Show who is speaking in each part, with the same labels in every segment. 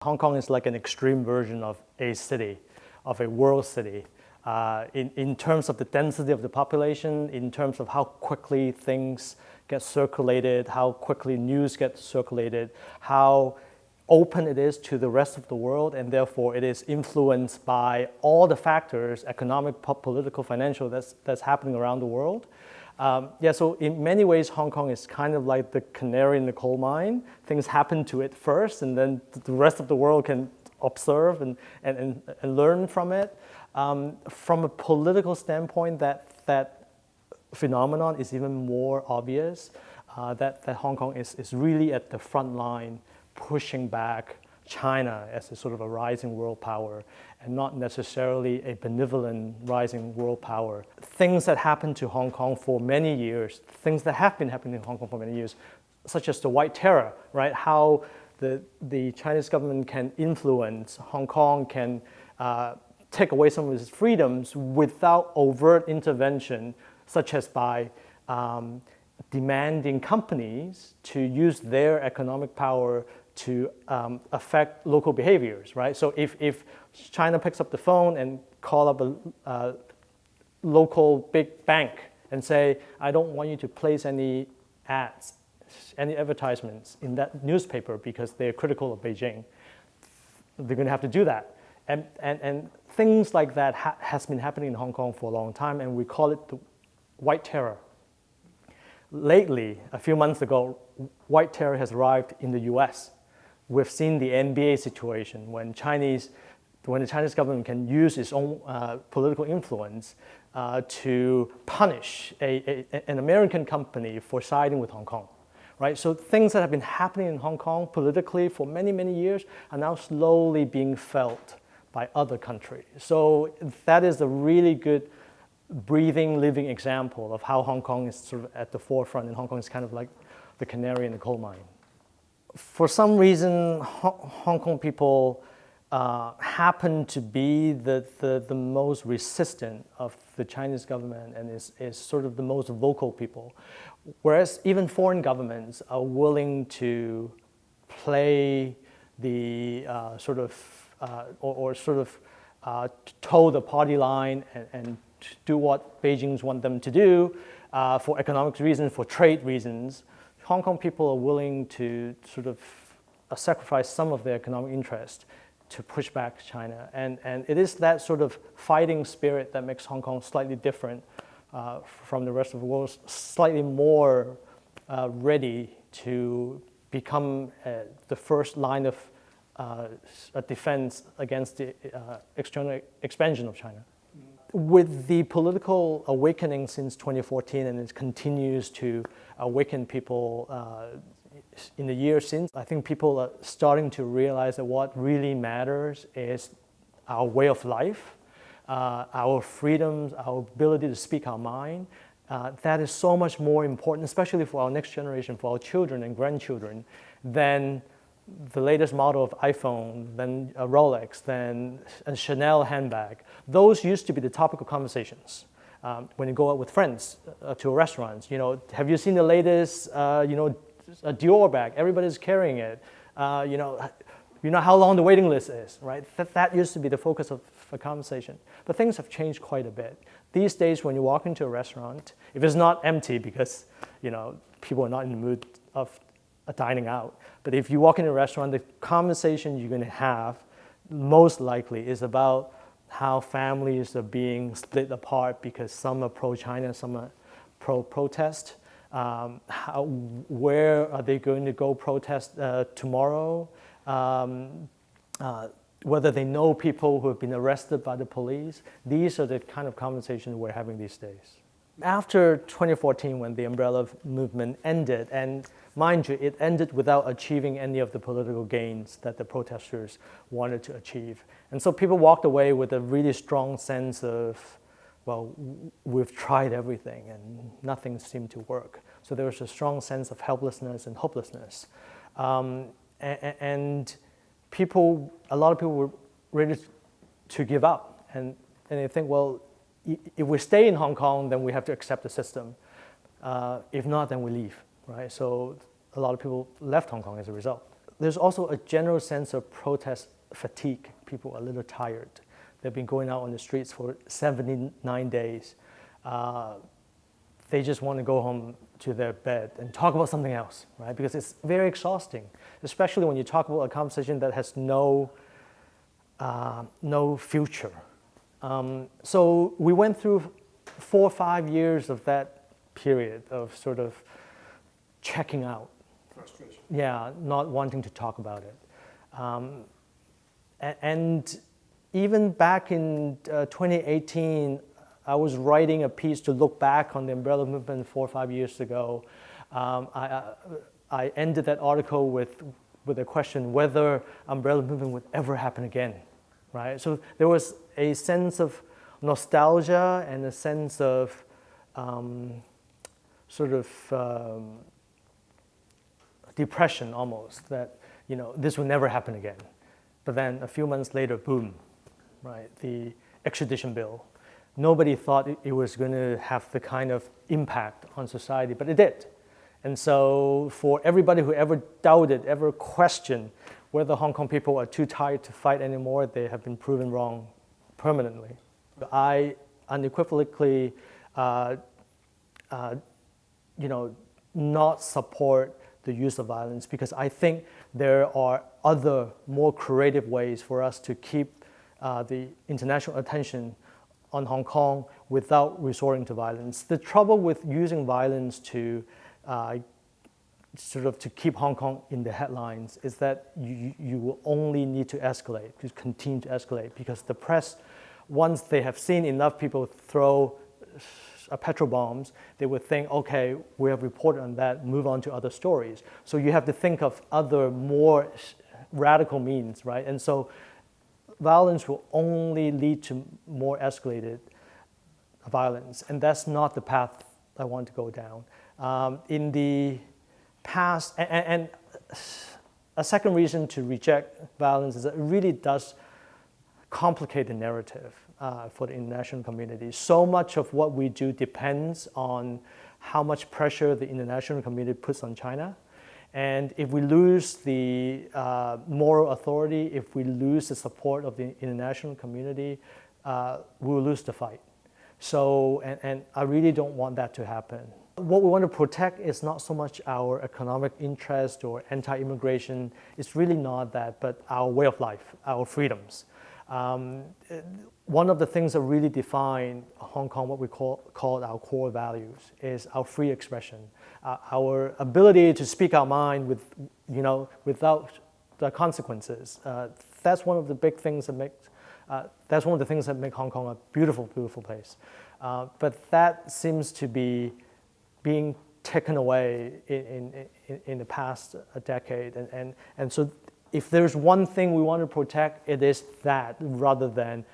Speaker 1: Hong Kong is like an extreme version of a city, of a world city, in terms of the density of the population, in terms of how quickly things get circulated, how quickly news gets circulated, how open it is to the rest of the world, and therefore it is influenced by all the factors, economic, political, financial, that's happening around the world. So in many ways, Hong Kong is kind of like the canary in the coal mine. Things happen to it first, and then the rest of the world can observe and learn from it. From a political standpoint, that phenomenon is even more obvious, that Hong Kong is really at the front line, pushing back China as a sort of a rising world power, and not necessarily a benevolent rising world power. Things that happened to Hong Kong for many years, things that have been happening in Hong Kong for many years, such as the White Terror, right? How the Chinese government can influence Hong Kong, can take away some of its freedoms without overt intervention, such as by demanding companies to use their economic power to affect local behaviors, right? So if China picks up the phone and call up a local big bank and say, I don't want you to place any ads, any advertisements in that newspaper because they're critical of Beijing, they're going to have to do that. And things like that has been happening in Hong Kong for a long time, and we call it the White Terror. Lately, a few months ago, White Terror has arrived in the US. We've seen the NBA situation when the Chinese government can use its own political influence to punish an American company for siding with Hong Kong, right? So things that have been happening in Hong Kong politically for many, many years are now slowly being felt by other countries. So that is a really good breathing, living example of how Hong Kong is sort of at the forefront, and Hong Kong is kind of like the canary in the coal mine. For some reason, Hong Kong people happen to be the most resistant of the Chinese government, and is sort of the most vocal people. Whereas even foreign governments are willing to play the toe the party line and do what Beijing's want them to do for economic reasons, for trade reasons. Hong Kong people are willing to sort of sacrifice some of their economic interest to push back China. And it is that sort of fighting spirit that makes Hong Kong slightly different from the rest of the world, slightly more ready to become the first line of defense against the external expansion of China. With the political awakening since 2014, and it continues to awaken people in the years since, I think people are starting to realize that what really matters is our way of life, our freedoms, our ability to speak our mind. That is so much more important, especially for our next generation, for our children and grandchildren, than the latest model of iPhone, then a Rolex, then a Chanel handbag. Those used to be the topic of conversations. When you go out with friends to restaurants, have you seen the latest, a Dior bag? Everybody's carrying it. You know how long the waiting list is, right? That used to be the focus of a conversation. But things have changed quite a bit. These days, when you walk into a restaurant, if it's not empty because people are not in the mood of dining out, but if you walk into a restaurant, the conversation you're going to have most likely is about how families are being split apart because some are pro-China, some are pro-protest. Where are they going to go protest tomorrow? Whether they know people who have been arrested by the police. These are the kind of conversations we're having these days. After 2014, when the umbrella movement ended, and mind you, it ended without achieving any of the political gains that the protesters wanted to achieve. And so people walked away with a really strong sense of, well, we've tried everything and nothing seemed to work. So there was a strong sense of helplessness and hopelessness. And a lot of people were ready to give up. And they think, well, if we stay in Hong Kong, then we have to accept the system. If not, then we leave, right? So a lot of people left Hong Kong as a result. there's also a general sense of protest fatigue. People are a little tired. They've been going out on the streets for 79 days. They just want to go home to their bed and talk about something else, right? Because it's very exhausting, especially when you talk about a conversation that has no future. So we went through 4 or 5 years of that period of sort of checking out.
Speaker 2: Frustration.
Speaker 1: Yeah, not wanting to talk about it. And even back in 2018, I was writing a piece to look back on the umbrella movement 4 or 5 years ago. I ended that article with a question whether umbrella movement would ever happen again, right? So there was a sense of nostalgia and a sense of depression almost, that this will never happen again. But then a few months later, boom, right? The extradition bill. Nobody thought it was going to have the kind of impact on society, but it did. And so for everybody who ever doubted, ever questioned whether Hong Kong people are too tired to fight anymore, they have been proven wrong permanently. I unequivocally, not support the use of violence, because I think there are other more creative ways for us to keep the international attention on Hong Kong without resorting to violence. The trouble with using violence to to keep Hong Kong in the headlines is that you will only need to escalate, to continue to escalate, because the press, once they have seen enough people throw petrol bombs, they would think, okay, we have reported on that, move on to other stories. So you have to think of other more radical means, right? And so violence will only lead to more escalated violence, and that's not the path I want to go down. In the past, and a second reason to reject violence is that it really does complicate the narrative for the international community. So much of what we do depends on how much pressure the international community puts on China. And if we lose the moral authority, if we lose the support of the international community, we will lose the fight. So, and I really don't want that to happen. What we want to protect is not so much our economic interest or anti-immigration. It's really not that, but our way of life, our freedoms. One of the things that really define Hong Kong, what we call our core values, is our free expression, our ability to speak our mind without the consequences. That's one of the big things that makes. That's one of the things that make Hong Kong a beautiful, beautiful place. But that seems to be being taken away in the past decade, and so. If there's one thing we want to protect, it is that, rather than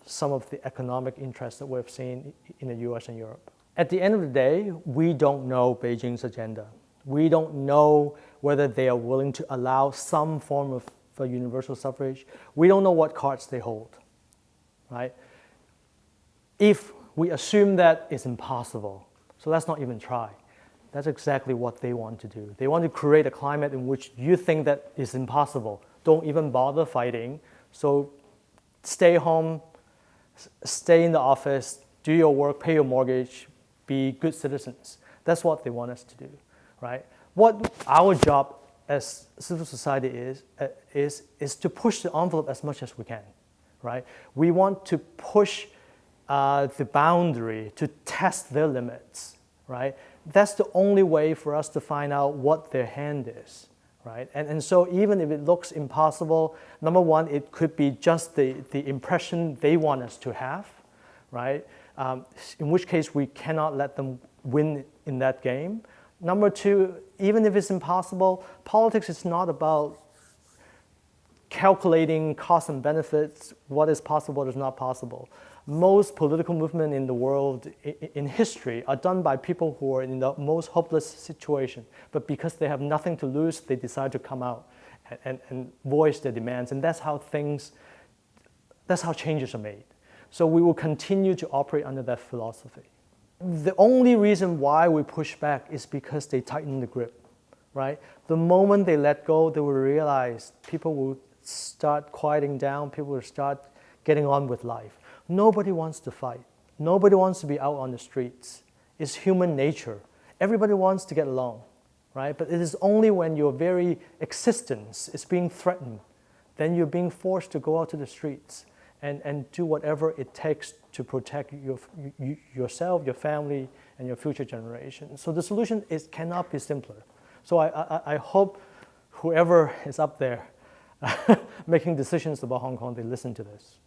Speaker 1: some of the economic interests that we've seen in the US and Europe. At the end of the day, we don't know Beijing's agenda. We don't know whether they are willing to allow some form of universal suffrage. We don't know what cards they hold, right? If we assume that it's impossible, so let's not even try. That's exactly what they want to do. They want to create a climate in which you think that is impossible. Don't even bother fighting. So stay home, stay in the office, do your work, pay your mortgage, be good citizens. That's what they want us to do, right? What our job as civil society is to push the envelope as much as we can, right? We want to push the boundary, to test their limits, right? That's the only way for us to find out what their hand is, right? And so even if it looks impossible, number one, it could be just the impression they want us to have, right? In which case we cannot let them win in that game. Number two, even if it's impossible, politics is not about calculating costs and benefits, what is possible, what is not possible. Most political movements in the world in history are done by people who are in the most hopeless situation, but because they have nothing to lose, they decide to come out and voice their demands, and that's how changes are made. So we will continue to operate under that philosophy. The only reason why we push back is because they tighten the grip right? The moment they let go, they will realize people will start quieting down, people will start getting on with life. Nobody wants to fight. Nobody wants to be out on the streets. It's human nature. Everybody wants to get along, right? But it is only when your very existence is being threatened, then you're being forced to go out to the streets and do whatever it takes to protect yourself, your family, and your future generations. So the solution cannot be simpler. So I hope whoever is up there making decisions about Hong Kong, they listen to this.